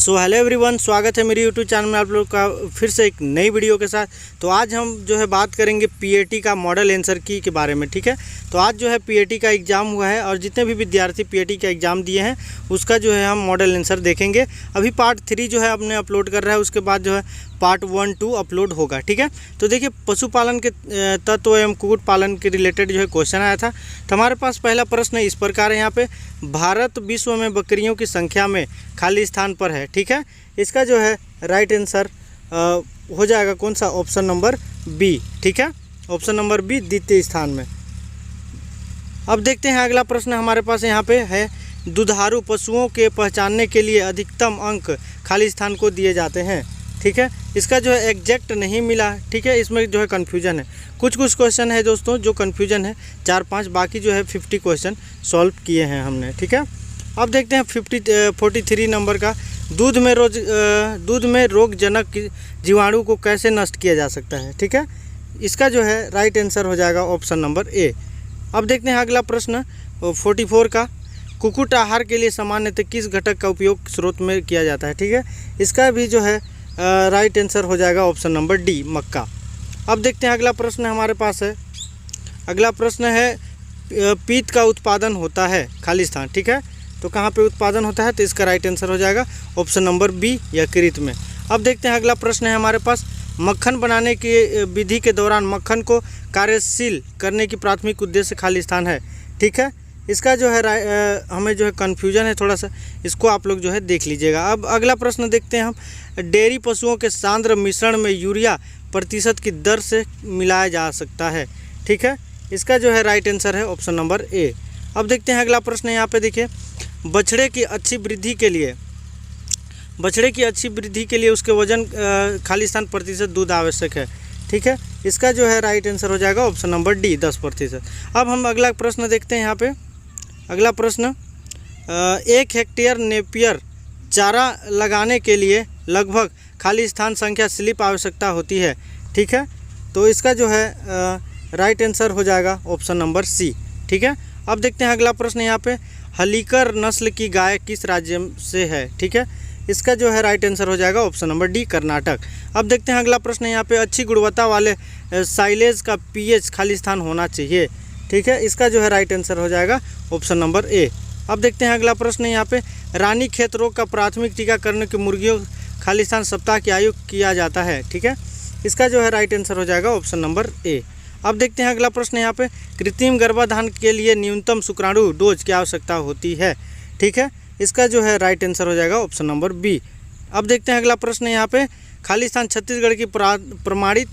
So hello everyone, स्वागत है मेरी यूट्यूब चैनल में आप लोग का फिर से एक नई वीडियो के साथ। तो आज हम जो है बात करेंगे पीएटी का मॉडल आंसर की के बारे में। ठीक है, तो आज जो है पीएटी का एग्ज़ाम हुआ है और जितने भी विद्यार्थी पीएटी का एग्ज़ाम दिए हैं उसका जो है हम मॉडल आंसर देखेंगे। अभी पार्ट 3 जो है अपने अपलोड कर रहा है, उसके बाद जो है पार्ट 1, 2 अपलोड होगा। ठीक है, तो देखिए पशुपालन के तत्व एवं कुक्कुट पालन के रिलेटेड जो है क्वेश्चन आया था। तो हमारे पास पहला प्रश्न इस प्रकार है यहाँ पे, भारत विश्व में बकरियों की संख्या में खाली स्थान पर है। ठीक है, इसका जो है राइट आंसर हो जाएगा कौन सा, ऑप्शन नंबर बी। ठीक है, ऑप्शन नंबर बी द्वितीय स्थान में। अब देखते हैं अगला प्रश्न हमारे पास यहाँ पे है, दुधारू पशुओं के पहचानने के लिए अधिकतम अंक खाली स्थान को दिए जाते हैं। ठीक है, इसका जो है एग्जैक्ट नहीं मिला। ठीक है, इसमें जो है कन्फ्यूजन है, कुछ क्वेश्चन है दोस्तों जो कन्फ्यूजन है 4-5, बाकी जो है 50 क्वेश्चन सॉल्व किए हैं हमने। ठीक है, अब देखते हैं 43 नंबर का, दूध में रोगजनक जीवाणु को कैसे नष्ट किया जा सकता है। ठीक है, इसका जो है राइट आंसर हो जाएगा ऑप्शन नंबर ए। अब देखते हैं अगला प्रश्न 44 का, कुक्कुट आहार के लिए सामान्यतः किस घटक का उपयोग स्रोत में किया जाता है। ठीक है, इसका भी जो है राइट आंसर हो जाएगा ऑप्शन नंबर डी, मक्का। अब देखते हैं अगला प्रश्न हमारे पास है, अगला प्रश्न है पीत का उत्पादन होता है खाली स्थान। ठीक है, तो कहाँ पे उत्पादन होता है, तो इसका राइट आंसर हो जाएगा ऑप्शन नंबर बी, यकृत में। अब देखते हैं अगला प्रश्न है हमारे पास, मक्खन बनाने की विधि के दौरान मक्खन को कार्यशील करने की प्राथमिक उद्देश्य खाली स्थान है। ठीक है, इसका जो है हमें जो है कन्फ्यूजन है थोड़ा सा, इसको आप लोग जो है देख लीजिएगा। अब अगला प्रश्न देखते हैं हम, डेयरी पशुओं के सांद्र मिश्रण में यूरिया प्रतिशत की दर से मिलाया जा सकता है। ठीक है, इसका जो है राइट आंसर है ऑप्शन नंबर ए। अब देखते हैं अगला प्रश्न, यहाँ पे देखिए, बछड़े की अच्छी वृद्धि के लिए उसके वजन खाली स्थान प्रतिशत दूध आवश्यक है। ठीक है, इसका जो है राइट आंसर हो जाएगा ऑप्शन नंबर डी, 10%। अब हम अगला प्रश्न देखते हैं यहाँ पे, अगला प्रश्न 1 हेक्टेयर नेपियर चारा लगाने के लिए लगभग खाली स्थान संख्या स्लिप आवश्यकता होती है। ठीक है, तो इसका जो है राइट आंसर हो जाएगा ऑप्शन नंबर सी। ठीक है, अब देखते हैं अगला प्रश्न यहाँ पे, हलीकर नस्ल की गाय किस राज्य से है। ठीक है, इसका जो है राइट आंसर हो जाएगा ऑप्शन नंबर डी, कर्नाटक। अब देखते हैं अगला प्रश्न यहाँ पे, अच्छी गुणवत्ता वाले साइलेज का पीएच खाली स्थान होना चाहिए। ठीक है, इसका जो है राइट आंसर हो जाएगा ऑप्शन नंबर ए। अब देखते हैं अगला प्रश्न यहाँ पे, रानी खेत रोग का प्राथमिक टीकाकरण की मुर्गियों खाली स्थान सप्ताह की आयु किया जाता है। ठीक है, इसका जो है राइट आंसर हो जाएगा ऑप्शन नंबर ए। अब देखते हैं अगला प्रश्न यहाँ पे, कृत्रिम गर्भाधान के लिए न्यूनतम शुक्राणु डोज की आवश्यकता होती है। ठीक है, इसका जो है राइट आंसर हो जाएगा ऑप्शन नंबर बी। अब देखते हैं अगला प्रश्न यहाँ पे, खाली स्थान छत्तीसगढ़ की प्रमाणित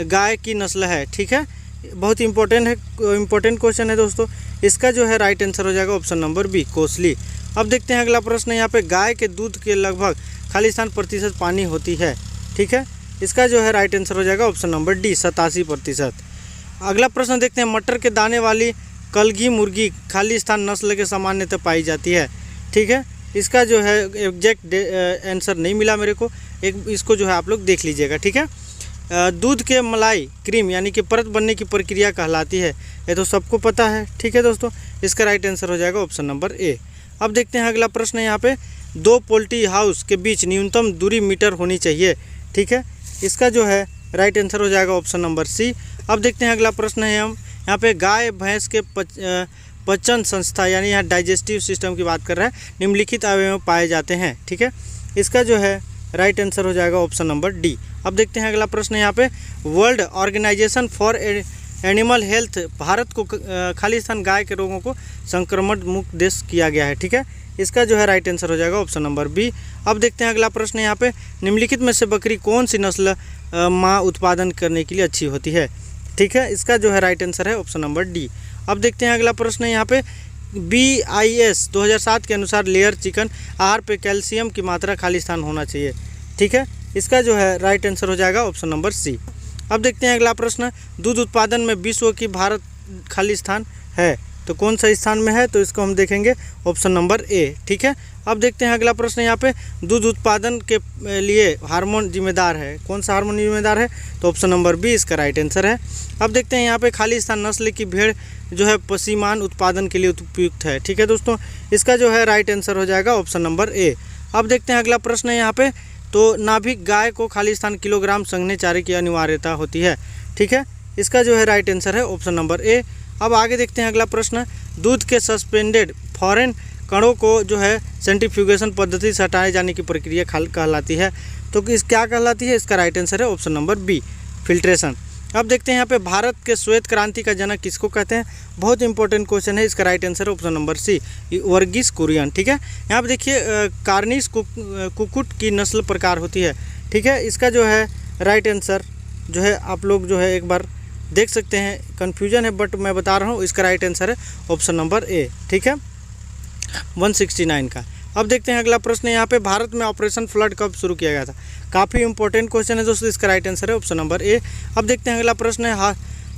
गाय की नस्ल है। ठीक है, बहुत इंपॉर्टेंट क्वेश्चन है दोस्तों, इसका जो है राइट आंसर हो जाएगा ऑप्शन नंबर बी, कोसली। अब देखते हैं अगला प्रश्न यहाँ पे, गाय के दूध के लगभग खाली स्थान प्रतिशत पानी होती है। ठीक है, इसका जो है राइट आंसर हो जाएगा ऑप्शन नंबर डी, 87%। अगला प्रश्न देखते हैं, मटर के दाने वाली कलगी मुर्गी खाली स्थान नस्ल के सामान्यतः पाई जाती है। ठीक है, इसका जो है एग्जैक्ट आंसर नहीं मिला मेरे को, इसको जो है आप लोग देख लीजिएगा। ठीक है, दूध के मलाई क्रीम यानी कि परत बनने की प्रक्रिया कहलाती है, ये तो सबको पता है। ठीक है दोस्तों, इसका राइट आंसर हो जाएगा ऑप्शन नंबर ए। अब देखते हैं अगला प्रश्न यहाँ पे, 2 पोल्ट्री हाउस के बीच न्यूनतम दूरी मीटर होनी चाहिए। ठीक है, इसका जो है राइट आंसर हो जाएगा ऑप्शन नंबर सी। अब देखते हैं अगला प्रश्न है, हम यहाँ पे गाय भैंस के पचन संस्था यानी यहाँ डाइजेस्टिव सिस्टम की बात कर रहे हैं, निम्नलिखित अवयव पाए जाते हैं। ठीक है, इसका जो है राइट आंसर हो जाएगा ऑप्शन नंबर डी। अब देखते हैं अगला प्रश्न यहाँ पे, World Organisation for Animal Health Bharat को खाली स्थान गाय के रोगों को संक्रमण मुक्त देश किया गया है। ठीक है, इसका जो है राइट आंसर हो जाएगा ऑप्शन नंबर बी। अब देखते हैं अगला प्रश्न यहाँ पे, निम्नलिखित में से बकरी कौन सी नस्ल माँ उत्पादन करने के लिए अच्छी होती है। ठीक है, इसका जो है राइट आंसर है ऑप्शन नंबर डी। अब देखते हैं अगला प्रश्न यहाँ पे, BIS 2007 के अनुसार लेयर चिकन आहार पे कैल्शियम की मात्रा खाली स्थान होना चाहिए। ठीक है, इसका जो है राइट आंसर हो जाएगा ऑप्शन नंबर सी। अब देखते हैं अगला प्रश्न, दूध उत्पादन में विश्व की भारत खाली स्थान है, तो कौन सा स्थान में है, तो इसको हम देखेंगे ऑप्शन नंबर ए। ठीक है, अब देखते हैं अगला प्रश्न यहाँ पे, दूध उत्पादन के लिए हार्मोन जिम्मेदार है, कौन सा हार्मोन जिम्मेदार है, तो ऑप्शन नंबर बी इसका राइट आंसर है। अब देखते हैं यहाँ पे, खाली स्थान नस्ल की भेड़ जो है पसीमान उत्पादन के लिए उपयुक्त है। ठीक है दोस्तों, इसका जो है राइट आंसर हो जाएगा ऑप्शन नंबर ए। अब देखते हैं अगला प्रश्न है यहाँ पे, तो नाभिक गाय को खाली स्थान किलोग्राम संघने चारे की अनिवार्यता होती है। ठीक है, इसका जो है राइट आंसर है ऑप्शन नंबर ए। अब आगे देखते हैं अगला प्रश्न, दूध के सस्पेंडेड फॉरेन कणों को जो है सेंट्रीफ्यूगेशन पद्धति से हटाए जाने की प्रक्रिया कहलाती है। तो इस क्या कहलाती है? इसका राइट आंसर है ऑप्शन नंबर बी, फिल्ट्रेशन। अब देखते हैं यहाँ पे, भारत के श्वेत क्रांति का जनक किसको कहते हैं? बहुत इंपॉर्टेंट क्वेश्चन है, इसका राइट आंसर है option number C, Verghese Kurien. ठीक है, यहाँ पे देखिए कार्निश कुक्कुट की नस्ल प्रकार होती है। ठीक है, इसका जो है राइट आंसर जो है आप लोग जो है एक बार देख सकते हैं, कन्फ्यूजन है बट मैं बता रहा हूँ, इसका राइट आंसर है ऑप्शन नंबर ए। ठीक है, 169 का। अब देखते हैं अगला प्रश्न यहाँ पे, भारत में ऑपरेशन फ्लड कब शुरू किया गया था? काफ़ी इंपॉर्टेंट क्वेश्चन है दोस्तों, इसका राइट आंसर है ऑप्शन नंबर ए। अब देखते हैं अगला प्रश्न है,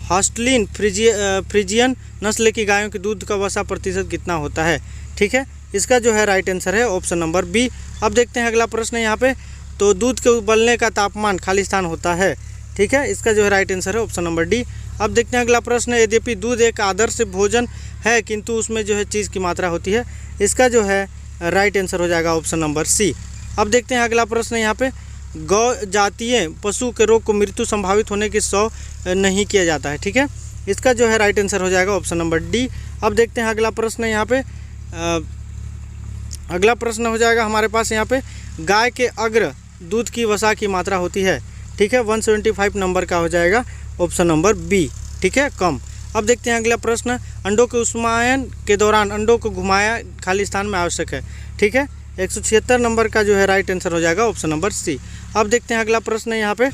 हॉस्टलिन फ्रिजियन नस्ल की गायों के दूध का वसा प्रतिशत कितना होता है? ठीक है, इसका जो है राइट आंसर है ऑप्शन नंबर बी। अब देखते हैं अगला प्रश्न यहाँ पे, तो दूध के उबलने का तापमान खाली स्थान होता है। ठीक है, इसका जो है राइट आंसर है ऑप्शन नंबर डी। अब देखते हैं अगला प्रश्न है, यद्यपि दूध एक आदर्श भोजन है किंतु उसमें जो है चीज़ की मात्रा होती है। इसका जो है राइट आंसर हो जाएगा ऑप्शन नंबर सी। अब देखते हैं अगला प्रश्न यहाँ पे, गौ जातीय पशु के रोग को मृत्यु संभावित होने की 100 नहीं किया जाता है। ठीक है, इसका जो है राइट आंसर हो जाएगा ऑप्शन नंबर डी। अब देखते हैं अगला प्रश्न यहाँ पे, अगला प्रश्न हो जाएगा हमारे पास यहाँ पे, गाय के अग्र दूध की वसा की मात्रा होती है। ठीक है, 175 नंबर का हो जाएगा ऑप्शन नंबर बी। ठीक है, कम। अब देखते हैं अगला प्रश्न, अंडों के ऊष्मायन के दौरान अंडों को घुमाया खाली स्थान में आवश्यक है। ठीक है, 176 नंबर का जो है राइट आंसर हो जाएगा ऑप्शन नंबर सी। अब देखते हैं अगला प्रश्न है यहाँ पे,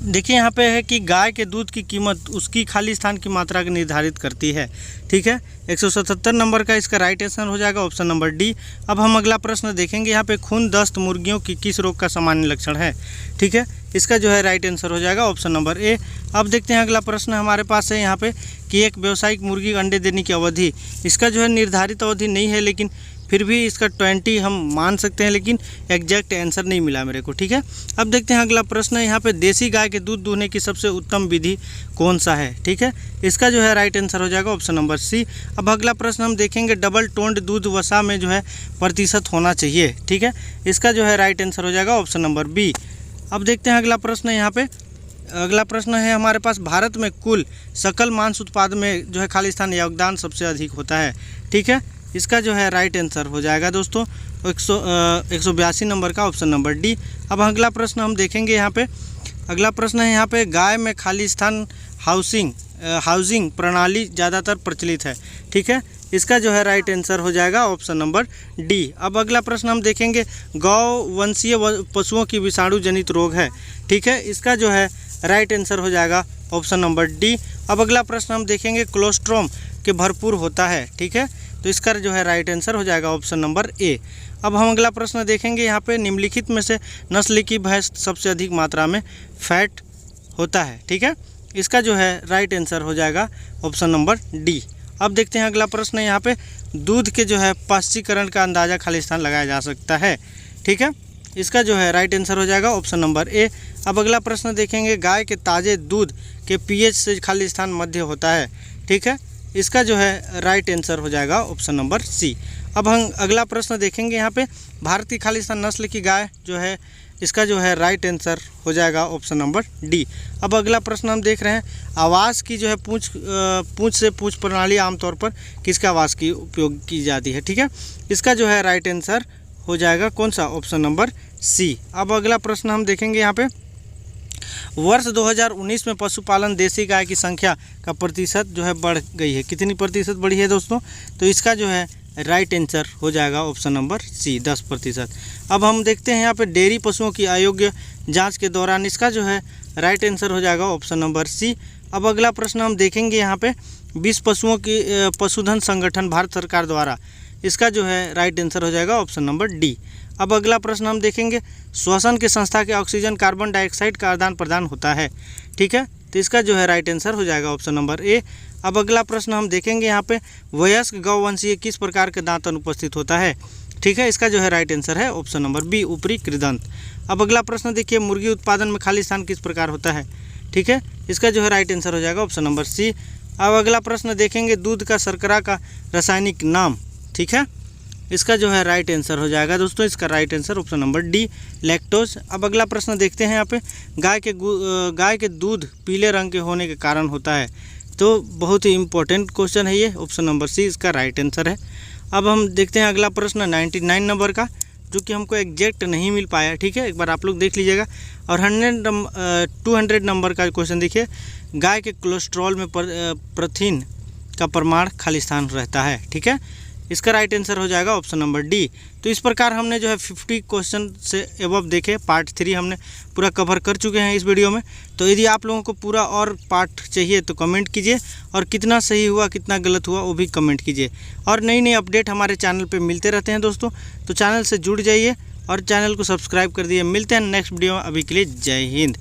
देखिए यहाँ पे है कि गाय के दूध की कीमत उसकी खाली स्थान की मात्रा को निर्धारित करती है। ठीक है, 177 नंबर का इसका राइट आंसर हो जाएगा ऑप्शन नंबर डी। अब हम अगला प्रश्न देखेंगे यहाँ पे, खून दस्त मुर्गियों की किस रोग का सामान्य लक्षण है? ठीक है, इसका जो है राइट आंसर हो जाएगा ऑप्शन नंबर ए। अब देखते हैं अगला प्रश्न हमारे पास है यहाँ पे, कि एक व्यावसायिक मुर्गी अंडे देने की अवधि, इसका जो है निर्धारित अवधि नहीं है, लेकिन फिर भी इसका 20 हम मान सकते हैं, लेकिन एग्जैक्ट आंसर नहीं मिला मेरे को। ठीक है, अब देखते हैं अगला प्रश्न है यहाँ पे, देसी गाय के दूध दूहने की सबसे उत्तम विधि कौन सा है? ठीक है, इसका जो है राइट आंसर हो जाएगा ऑप्शन नंबर सी। अब अगला प्रश्न हम देखेंगे, डबल टोन्ड दूध वसा में जो है प्रतिशत होना चाहिए। ठीक है, इसका जो है राइट आंसर हो जाएगा ऑप्शन नंबर बी। अब देखते हैं अगला प्रश्न है यहाँ पे, अगला प्रश्न है हमारे पास, भारत में कुल सकल मांस उत्पादन में जो है खाली स्थान योगदान सबसे अधिक होता है। ठीक है, इसका जो है राइट आंसर हो जाएगा दोस्तों 182 नंबर का ऑप्शन नंबर डी। अब अगला प्रश्न हम देखेंगे यहाँ पे, अगला प्रश्न है यहाँ पे, गाय में खाली स्थान हाउसिंग प्रणाली ज़्यादातर प्रचलित है। ठीक है, इसका जो है राइट आंसर हो जाएगा ऑप्शन नंबर डी। अब अगला प्रश्न हम देखेंगे, गौ वंशीय पशुओं की विषाणु जनित रोग है। ठीक है, इसका जो है राइट आंसर हो जाएगा ऑप्शन नंबर डी। अब अगला प्रश्न हम देखेंगे, कोलेस्ट्रॉम के भरपूर होता है। ठीक है, तो इसका जो है राइट आंसर हो जाएगा ऑप्शन नंबर ए। अब हम अगला प्रश्न देखेंगे यहाँ पे, निम्नलिखित में से नस्ल की भैंस सबसे अधिक मात्रा में फैट होता है। ठीक है, इसका जो है राइट आंसर हो जाएगा ऑप्शन नंबर डी। अब देखते हैं अगला प्रश्न यहाँ पे, दूध के जो है पाश्चीकरण का अंदाज़ा खाली स्थान लगाया जा सकता है। ठीक है, इसका जो है राइट आंसर हो जाएगा ऑप्शन नंबर ए। अब अगला प्रश्न देखेंगे, गाय के ताज़े दूध के पीएच से खाली स्थान मध्य होता है। ठीक है, इसका जो है राइट आंसर हो जाएगा ऑप्शन नंबर सी। अब हम अगला प्रश्न देखेंगे यहाँ पे, भारत की खाली स्थान नस्ल की गाय जो है, इसका जो है राइट आंसर हो जाएगा ऑप्शन नंबर डी। अब अगला प्रश्न हम देख रहे हैं, आवाज़ की जो है पूंछ से पूंछ प्रणाली आमतौर पर किसके आवाज़ की उपयोग की जाती है? ठीक है, इसका जो है राइट आंसर हो जाएगा कौन सा? Option number C. अब अगला प्रश्न हम देखेंगे यहाँ पे, वर्ष 2019 में पशुपालन देसी गाय की संख्या का प्रतिशत जो है बढ़ गई है। कितनी प्रतिशत बढ़ी है दोस्तों? तो इसका जो है राइट आंसर हो जाएगा ऑप्शन नंबर सी, 10%। अब हम देखते हैं यहाँ पे, डेयरी पशुओं की अयोग्य जांच के दौरान, इसका जो है राइट आंसर हो जाएगा ऑप्शन नंबर सी। अब अगला प्रश्न हम देखेंगे यहाँ पे, 20 पशुओं की पशुधन संगठन भारत सरकार द्वारा, इसका जो है राइट आंसर हो जाएगा ऑप्शन नंबर डी। अब अगला प्रश्न हम देखेंगे, श्वसन के संस्था के ऑक्सीजन कार्बन डाइऑक्साइड का आदान प्रदान होता है। ठीक है, तो इसका जो है राइट आंसर हो जाएगा ऑप्शन नंबर ए। अब अगला प्रश्न हम देखेंगे यहाँ पे, वयस्क गौवंशीय किस प्रकार के दांत अनुपस्थित होता है? ठीक है, इसका जो है राइट आंसर है ऑप्शन नंबर बी, ऊपरी कृदंत। अब अगला प्रश्न देखिए, मुर्गी उत्पादन में खाली स्थान किस प्रकार होता है? ठीक है, इसका जो है राइट आंसर हो जाएगा ऑप्शन नंबर सी। अब अगला प्रश्न देखेंगे, दूध का शर्करा का रासायनिक नाम। ठीक है, इसका जो है राइट आंसर हो जाएगा दोस्तों, इसका right answer option number D electrons. अब अगला प्रश्न देखते हैं यहाँ पे, गाय के दूध पीले रंग के होने के कारण होता है। तो बहुत ही इंपॉर्टेंट क्वेश्चन है ये, ऑप्शन नंबर सी इसका राइट आंसर है। अब हम देखते हैं अगला प्रश्न 99 नंबर का, जो कि हमको एग्जैक्ट नहीं मिल पाया, ठीक है, एक बार आप लोग देख लीजिएगा। और 200 नंबर का क्वेश्चन देखिए, गाय के कोलेस्ट्रॉल में प्रोटीन का प्रमाण खालिस्तान रहता है, ठीक है, इसका राइट आंसर हो जाएगा ऑप्शन नंबर डी। तो इस प्रकार हमने जो है 50 क्वेश्चन से एबव देखे, पार्ट 3 हमने पूरा कवर कर चुके हैं इस वीडियो में। तो यदि आप लोगों को पूरा और पार्ट चाहिए तो कमेंट कीजिए, और कितना सही हुआ कितना गलत हुआ वो भी कमेंट कीजिए। और नई नई अपडेट हमारे चैनल पे मिलते रहते हैं दोस्तों, तो चैनल से जुड़ जाइए और चैनल को सब्सक्राइब कर दिए। मिलते हैं नेक्स्ट वीडियो में, अभी के लिए जय हिंद।